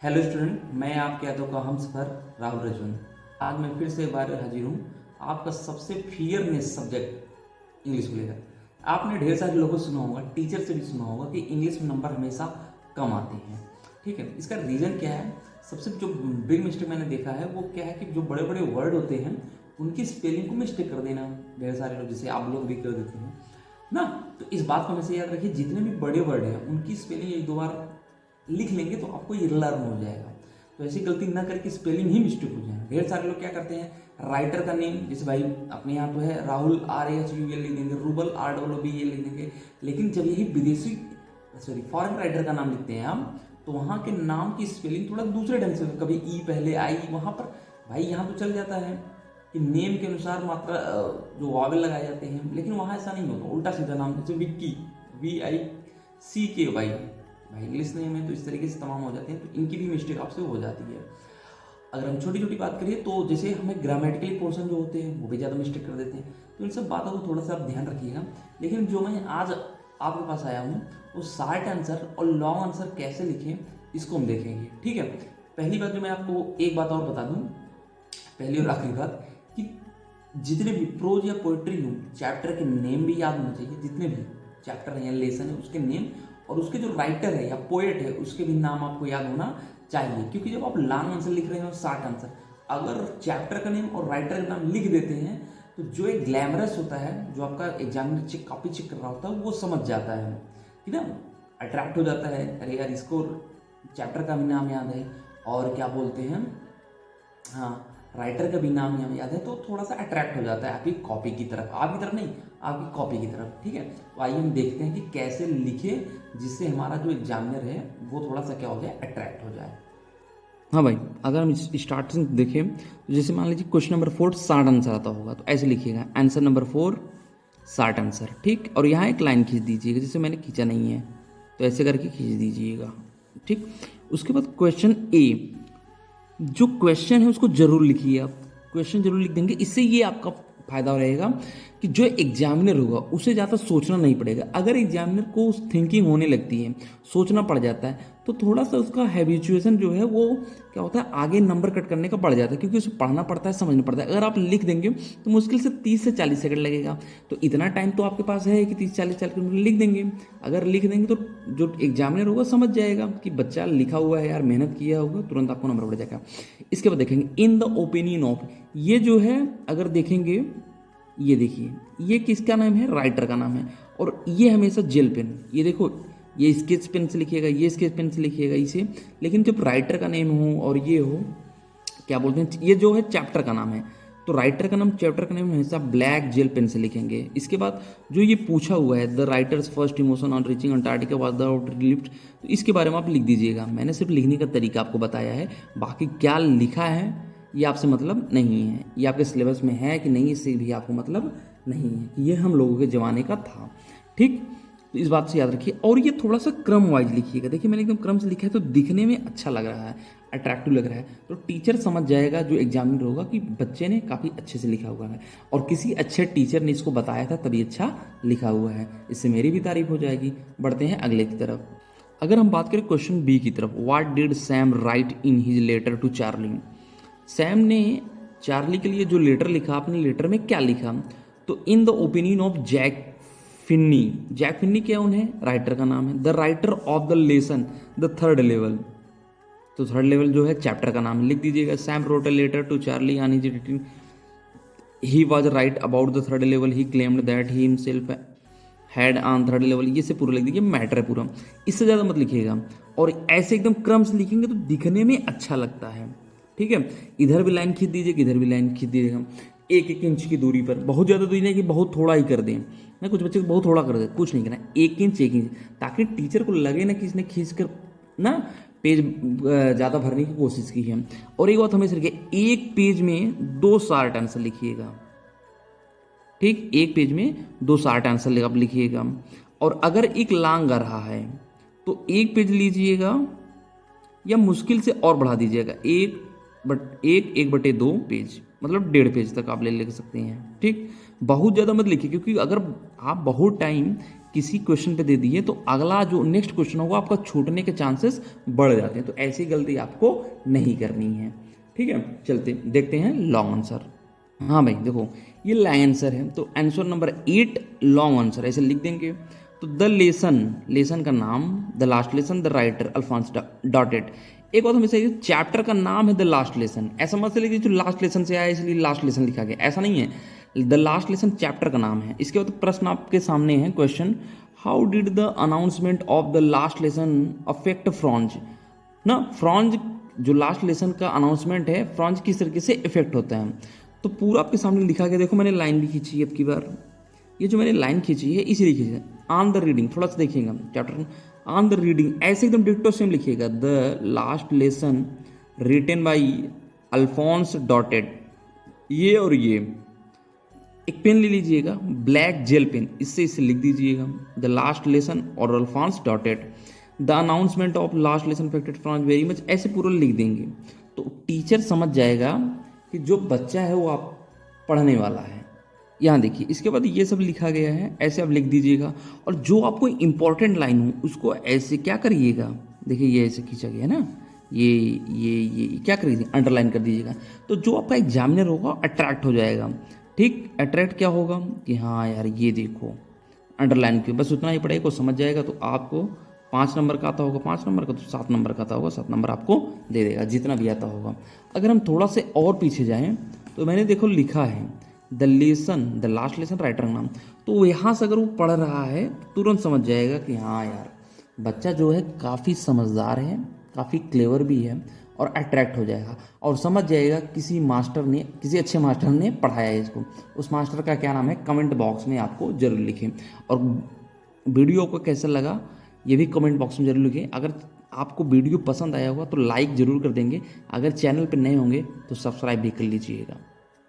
Hello student, मैं आपके यादों का हमसफर राहुल रजवन। आज मैं फिर से एक बार हाजिर हूँ आपका सबसे फियरनेस सब्जेक्ट इंग्लिश को लेकर। आपने ढेर सारे लोगों से सुना होगा, टीचर से भी सुना होगा कि इंग्लिश में नंबर हमेशा कम आते हैं। ठीक है, इसका रीज़न क्या है? सबसे जो बिग मिस्टेक मैंने देखा है वो क्या है कि जो बड़े बड़े वर्ड होते हैं उनकी स्पेलिंग को मिस्टेक कर देना। ढेर सारे लोग, जैसे आप लोग भी कर देते हैं ना। तो इस बात को हमेशा याद रखिए, जितने भी बड़े वर्ड हैं उनकी स्पेलिंग एक दो बार लिख लेंगे तो आपको ये लर्न हो जाएगा। तो ऐसी गलती ना करके स्पेलिंग ही मिस्टेक हो जाए। ढेर सारे लोग क्या करते हैं, राइटर का नेम, जैसे भाई अपने यहाँ तो है राहुल RAHUL लिख देंगे, रूबल RBBE लिख देंगे, लेकिन जब यही विदेशी फॉरेन राइटर का नाम लिखते हैं हम, तो वहाँ के नाम की स्पेलिंग थोड़ा दूसरे ढंग से, कभी ई पहले आई, वहाँ पर भाई यहाँ तो चल जाता है कि नेम के अनुसार मात्रा जो वावेल लगाए जाते हैं, लेकिन वहाँ ऐसा नहीं होता, उल्टा सीधा नाम, जैसे विक्की VICKY, भाई इंग्लिश नेम है तो इस तरीके से तमाम हो जाते हैं, तो इनकी भी मिस्टेक आपसे हो जाती है। अगर हम छोटी छोटी बात करिए तो जैसे हमें ग्रामेटिकली पोर्शन जो होते हैं वो भी ज़्यादा मिस्टेक कर देते हैं, तो इन सब बातों को थोड़ा सा आप ध्यान रखिएगा। लेकिन जो मैं आज आपके पास आया हूँ वो शॉर्ट आंसर और लॉन्ग आंसर कैसे लिखें इसको हम देखेंगे। ठीक है, पहली बात जो मैं आपको एक बात और बता दूँ, पहली और आखिरी बात, कि जितने भी प्रोज या पोइट्री हो चैप्टर के नेम भी याद होना चाहिए। जितने भी चैप्टर है या लेसन है उसके नेम, और उसके जो राइटर है या पोएट है उसके भी नाम आपको याद होना चाहिए। क्योंकि जब आप लॉन्ग आंसर लिख रहे हो, शॉर्ट आंसर, अगर चैप्टर का नेम और राइटर का नाम लिख देते हैं तो जो एक ग्लैमरस होता है, जो आपका एग्जामिनर चेक कॉपी चेक कर रहा होता है, वो समझ जाता है कि ना, अट्रैक्ट हो जाता है, अरे यार इसको चैप्टर का भी नाम याद है और क्या बोलते हैं, हाँ, राइटर का भी नाम यहाँ याद है, तो थोड़ा सा अट्रैक्ट हो जाता है आपकी कॉपी की तरफ, आपकी तरफ नहीं, आपकी कॉपी की तरफ। ठीक है, तो आइए हम देखते हैं कि कैसे लिखे जिससे हमारा जो एग्जामिनर है वो थोड़ा सा क्या हो जाए, अट्रैक्ट हो जाए। हाँ भाई, अगर हम स्टार्टिंग देखें तो जैसे मान लीजिए क्वेश्चन नंबर 4 शॉर्ट आंसर आता होगा, तो ऐसे लिखिएगा आंसर नंबर 4 शॉर्ट आंसर। ठीक, और यहाँ एक लाइन खींच दीजिएगा, जैसे मैंने खींचा नहीं है तो ऐसे करके खींच दीजिएगा। ठीक, उसके बाद क्वेश्चन ए, जो क्वेश्चन है उसको जरूर लिखिए, आप क्वेश्चन जरूर लिख देंगे, इससे ये आपका फायदा रहेगा कि जो एग्जामिनर होगा उसे ज़्यादा सोचना नहीं पड़ेगा। अगर एग्जामिनर को थिंकिंग होने लगती है, सोचना पड़ जाता है, तो थोड़ा सा उसका हैबिचुएशन जो है वो क्या होता है, आगे नंबर कट करने का बढ़ जाता है, क्योंकि उसे पढ़ना पड़ता है, समझना पड़ता है। अगर आप लिख देंगे तो मुश्किल से 30 से 40 सेकंड लगेगा, तो इतना टाइम तो आपके पास है कि 30-40 सेकंड में लिख देंगे। अगर लिख देंगे तो जो एग्जामिनर होगा समझ जाएगा कि बच्चा लिखा हुआ है यार, मेहनत किया होगा, तुरंत आपको नंबर बढ़ जाएगा। इसके बाद देखेंगे इन द ओपिनियन ऑफ, ये जो है अगर देखेंगे, ये देखिए ये किसका नाम है, राइटर का नाम है, और ये हमेशा जेल पेन, ये देखो ये स्केच पेन से लिखिएगा, ये स्केच पेन से लिखिएगा इसे। लेकिन जब राइटर का नेम हो और ये हो, क्या बोलते हैं, ये जो है चैप्टर का नाम है, तो राइटर का नाम, चैप्टर का नाम हमेशा ब्लैक जेल पेन से लिखेंगे। इसके बाद जो ये पूछा हुआ है, the writers first emotion on reaching Antarctica was the lift, तो इसके बारे में आप लिख दीजिएगा। मैंने सिर्फ लिखने का तरीका आपको बताया है, बाकी क्या लिखा है ये आपसे मतलब नहीं है, ये आपके सिलेबस में है कि नहीं इससे भी आपको मतलब नहीं है, कि ये हम लोगों के ज़माने का था। ठीक, तो इस बात से याद रखिए। और ये थोड़ा सा क्रम वाइज लिखिएगा, देखिए मैंने एकदम क्रम से लिखा है तो दिखने में अच्छा लग रहा है, अट्रैक्टिव लग रहा है, तो टीचर समझ जाएगा, जो एग्जामिनर होगा, कि बच्चे ने काफ़ी अच्छे से लिखा हुआ है और किसी अच्छे टीचर ने इसको बताया था तभी अच्छा लिखा हुआ है, इससे मेरी भी तारीफ हो जाएगी। बढ़ते हैं अगले की तरफ। अगर हम बात करें क्वेश्चन बी की तरफ, what did Sam write in his letter to Charlie, Sam ने चार्ली के लिए जो लेटर लिखा, अपने लेटर में क्या लिखा, तो in the opinion of Jack Finney, Jack Finney क्या उन्हें राइटर का नाम है, the writer of the lesson the third level, तो थर्ड लेवल जो है चैप्टर का नाम लिख दीजिएगा। Sam wrote a letter to Charlie on his return, he was right about the third level, he claimed that he himself had on third level, ये से पूरा लिख दीजिए, मैटर है पूरा, इससे ज़्यादा मत लिखिएगा। और ऐसे एकदम क्रम से लिखेंगे तो दिखने में अच्छा लगता है। ठीक है, इधर भी लाइन खींच दीजिएगा, इधर भी लाइन खींच दीजिएगा, 1-1 इंच की दूरी पर, बहुत ज़्यादा दूरी नहीं कि बहुत थोड़ा ही कर दें ना, कुछ बच्चे को बहुत थोड़ा कर दे, कुछ नहीं करना, 1 इंच 1 इंच, ताकि टीचर को लगे ना कि इसने खींच कर ना पेज ज़्यादा भरने की कोशिश की है। और एक बात हमेशा रखिए, एक पेज में 2 शॉर्ट आंसर लिखिएगा। ठीक, एक पेज में 2 शॉर्ट आंसर आप लिखिएगा। और अगर एक लॉन्ग आ रहा है तो एक पेज लीजिएगा या मुश्किल से और बढ़ा दीजिएगा, 1/2 पेज, मतलब 1.5 पेज तक आप ले सकते हैं। ठीक, बहुत ज़्यादा मत लिखिए, क्योंकि अगर आप बहुत टाइम किसी क्वेश्चन पे दे दिए तो अगला जो नेक्स्ट क्वेश्चन होगा आपका छूटने के चांसेस बढ़ जाते हैं, तो ऐसी गलती आपको नहीं करनी है। ठीक है, चलते देखते हैं लॉन्ग आंसर। हाँ भाई देखो, ये लॉन्ग आंसर है, तो आंसर नंबर 8 लॉन्ग आंसर ऐसे लिख देंगे। तो द लेसन का नाम, the last lesson, the writer Alphonse dotted. एक बात हमेशा, चैप्टर का नाम है द लास्ट लेसन, ऐसा मत लिखिए जो लास्ट लेसन से आया इसलिए लास्ट लेसन लिखा गया, ऐसा नहीं है। द लास्ट लेसन चैप्टर का नाम है। इसके बाद प्रश्न आपके सामने है, question, how did the announcement of the last lesson affect Franz ना। फ्रॉन्ज जो लास्ट लेसन का अनाउंसमेंट है, फ्रॉन्ज किस तरीके से इफेक्ट होता है, तो पूरा आपके सामने लिखा गया। देखो मैंने लाइन भी खींची है अब की बार, ये जो मैंने लाइन खींची है इसीलिए खींची है। ऑन द रीडिंग, थोड़ा सा देखिएगा चैप्टर, ऑन द रीडिंग ऐसे एकदम डिक्टो सेम लिखिएगा। The last lesson written by Alphonse Daudet, ये और ये एक पेन ले लीजिएगा, ब्लैक जेल पेन, इससे इसे लिख दीजिएगा द लास्ट लेसन और Alphonse Daudet. The announcement of last lesson affected Franz very much, ऐसे पूरा लिख देंगे तो टीचर समझ जाएगा कि जो बच्चा है वो आप पढ़ने वाला है। यहाँ देखिए, इसके बाद ये सब लिखा गया है, ऐसे आप लिख दीजिएगा। और जो आपको इंपॉर्टेंट लाइन हो उसको ऐसे क्या करिएगा, देखिए ये ऐसे खींचा गया है ना, ये क्या करिए, अंडरलाइन कर दीजिएगा। तो जो आपका एग्जामिनर होगा अट्रैक्ट हो जाएगा। ठीक, अट्रैक्ट क्या होगा कि हाँ यार ये देखो अंडरलाइन क्यों, बस उतना ही पढ़ेगा को समझ जाएगा। तो आपको 5 नंबर का आता होगा 5 नंबर का, तो 7 नंबर का आता होगा 7 नंबर आपको दे देगा, जितना भी आता होगा। अगर हम थोड़ा से और पीछे जाएं तो मैंने देखो लिखा है the lesson, the last lesson writer नाम, तो यहाँ से अगर वो पढ़ रहा है तुरंत समझ जाएगा कि हाँ यार बच्चा जो है काफ़ी समझदार है, काफ़ी क्लेवर भी है, और अट्रैक्ट हो जाएगा और समझ जाएगा किसी मास्टर ने, किसी अच्छे मास्टर ने पढ़ाया है इसको। उस मास्टर का क्या नाम है, कमेंट बॉक्स में आपको जरूर लिखें। और वीडियो को कैसा लगा ये भी कमेंट बॉक्स में जरूर लिखें। अगर आपको वीडियो पसंद आया होगा तो लाइक ज़रूर कर देंगे, अगर चैनल पर नए होंगे तो सब्सक्राइब भी कर लीजिएगा।